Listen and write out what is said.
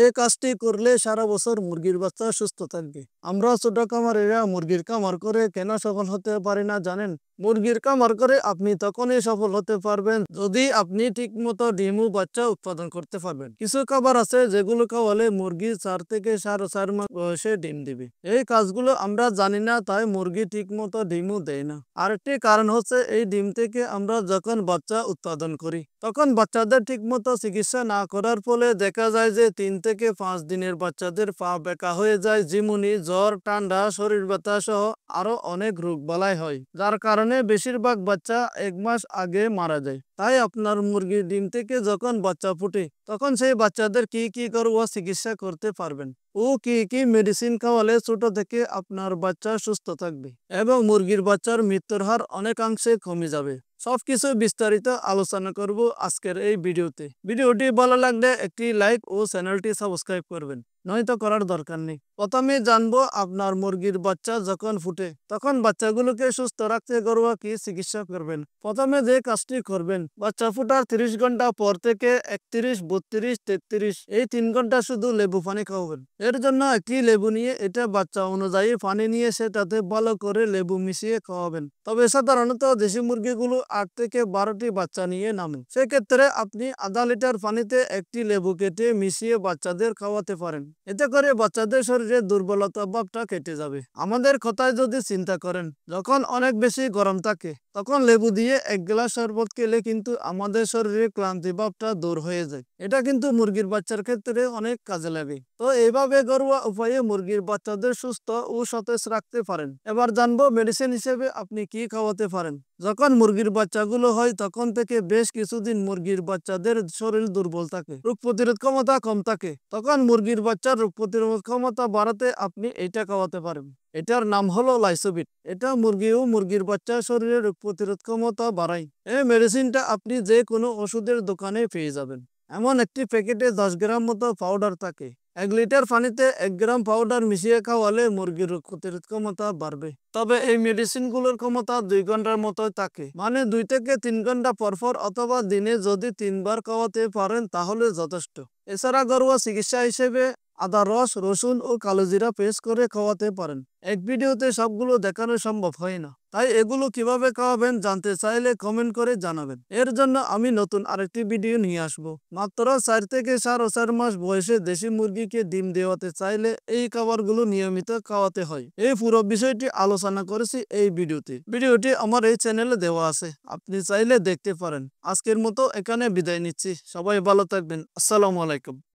এই কাজটি করলে সারা বছর মুরগির বাচ্চা সুস্থ থাকবে। আমরা ছোট খামারিরা মুরগির খামার করে কেন সফল হতে পারি না জানেন? মুরগির খামার করে আপনি তখনই সফল হতে পারবেন যদি আপনি ঠিকমতো ডিম ও বাচ্চা উৎপাদন করতে পারবেন। কিছু খাবার আছে যেগুলো খাওয়ালে মুরগি 4 থেকে 4.5 মাস বয়সে ডিম দিবে। এই কাজগুলো আমরা জানি না, তাই মুরগি ঠিকমতো ডিমও দেয় না। আরেকটি কারণ হচ্ছে এই ডিম থেকে আমরা যখন বাচ্চা উৎপাদন করি তখন বাচ্চাদের ঠিকমতো চিকিৎসা না করার ফলে দেখা যায় যে 3 থেকে 5 দিনের বাচ্চাদের পা বেঁকা হয়ে যায়, ঝিমুনি, জ্বর, ঠান্ডা, শরীর ব্যথা সহ আরো অনেক রোগ বালাই হয়, যার কারণে বেশিরভাগ বাচ্চা 1 মাস আগে মারা যায়। তাই আপনার মুরগির ডিম থেকে যখন বাচ্চা ফুটে তখন সেই বাচ্চাদের কি কি ঘরোয়া চিকিৎসা করতে পারবেন ও কি কি মেডিসিন খাওয়ালে ছোট থেকে আপনার বাচ্চা সুস্থ থাকবে এবং মুরগির বাচ্চার মৃত্যুর হার অনেকাংশে কমে যাবে, সবকিছু বিস্তারিত আলোচনা করব আজকের এই ভিডিওতে। ভিডিওটি ভালো লাগলে একটি লাইক ও চ্যানেলটি সাবস্ক্রাইব করবেন, নয়তো করার দরকার নেই। প্রথমে জানবো আপনার মুরগির বাচ্চা যখন ফুটে তখন বাচ্চাগুলোকে সুস্থ রাখতে ঘরোয়া কি চিকিৎসা করবেন। প্রথমে যে কাজটি করবেন, বাচ্চা ফুটার 30 ঘন্টা পর থেকে 31, 32, 33 এই 3 ঘন্টা শুধু লেবু পানি খাওয়াবেন। এর জন্য একটি লেবু নিয়ে এটা বাচ্চা অনুযায়ী পানি নিয়ে সেটাতে ভালো করে লেবু মিশিয়ে খাওয়াবেন। তবে সাধারণত দেশি মুরগিগুলো 8 থেকে 12টি বাচ্চা নিয়ে নামে, সেক্ষেত্রে আপনি আধা লিটার পানিতে একটি লেবু কেটে মিশিয়ে বাচ্চাদের খাওয়াতে পারেন। এতে করে বাচ্চাদের শরীরে দুর্বলতা ভাবটা কেটে যাবে। আমাদের কথায় যদি চিন্তা করেন, যখন অনেক বেশি গরম থাকে তখন লেবু দিয়ে 1 গ্লাস শরবত খেলে কিন্তু আমাদের শরীরে ক্লান্তি ভাবটা দূর হয়ে যায়। এটা কিন্তু মুরগির বাচ্চার ক্ষেত্রে অনেক কাজে লাগে। তো এইভাবে ঘরোয়া উপায়ে মুরগির বাচ্চাদের সুস্থ ও সতেজ রাখতে পারেন। এবার জানবো মেডিসিন হিসেবে আপনি কি খাওয়াতে পারেন। যখন মুরগির বাচ্চাগুলো হয় তখন থেকে বেশ কিছুদিন মুরগির বাচ্চাদের শরীর দুর্বল থাকে, রোগ প্রতিরোধ ক্ষমতা কম থাকে। তখন মুরগির বাচ্চার রোগ প্রতিরোধ ক্ষমতা বাড়াতে আপনি এটা খাওয়াতে পারেন। এটার নাম হলো লাইসোবিট। এটা মুরগি ও মুরগির বাচ্চার শরীরে রোগ প্রতিরোধ ক্ষমতা বাড়ায়। এই মেডিসিনটা আপনি যে কোনো ওষুধের দোকানে পেয়ে যাবেন। এমন একটি প্যাকেটে 10 গ্রাম মতো পাউডার থাকে। 1 লিটার পানিতে 1 গ্রাম পাউডার মিশিয়ে খাওয়ালে মুরগির রোগ প্রতিরোধ ক্ষমতা বাড়বে। তবে এই মেডিসিনগুলোর ক্ষমতা 2 ঘন্টার মতো থাকে, মানে 2 থেকে 3 ঘন্টা পরপর অথবা দিনে যদি 3 বার খাওয়াতে পারেন তাহলে যথেষ্ট। এছাড়া ঘরোয়া চিকিৎসা হিসেবে আদা রস, রসুন ও কালোজিরা পেস্ট করে খাওয়াতে পারেন। এক ভিডিওতে সবগুলো দেখানো সম্ভব হয় না, তাই এগুলো কিভাবে খাওয়াবেন জানতে চাইলে কমেন্ট করে জানাবেন। এর জন্য আমি নতুন আরেকটি ভিডিও নিয়ে আসবো। মাত্র 4 থেকে 4.5 মাস বয়সে দেশি মুরগিকে ডিম দেওয়াতে চাইলে এই খাবারগুলো নিয়মিত খাওয়াতে হয়। এই পুরো বিষয়টি আলোচনা করেছি এই ভিডিওতে। ভিডিওটি আমার এই চ্যানেলে দেওয়া আছে, আপনি চাইলে দেখতে পারেন। আজকের মতো এখানে বিদায় নিচ্ছি। সবাই ভালো থাকবেন। আসসালামু আলাইকুম।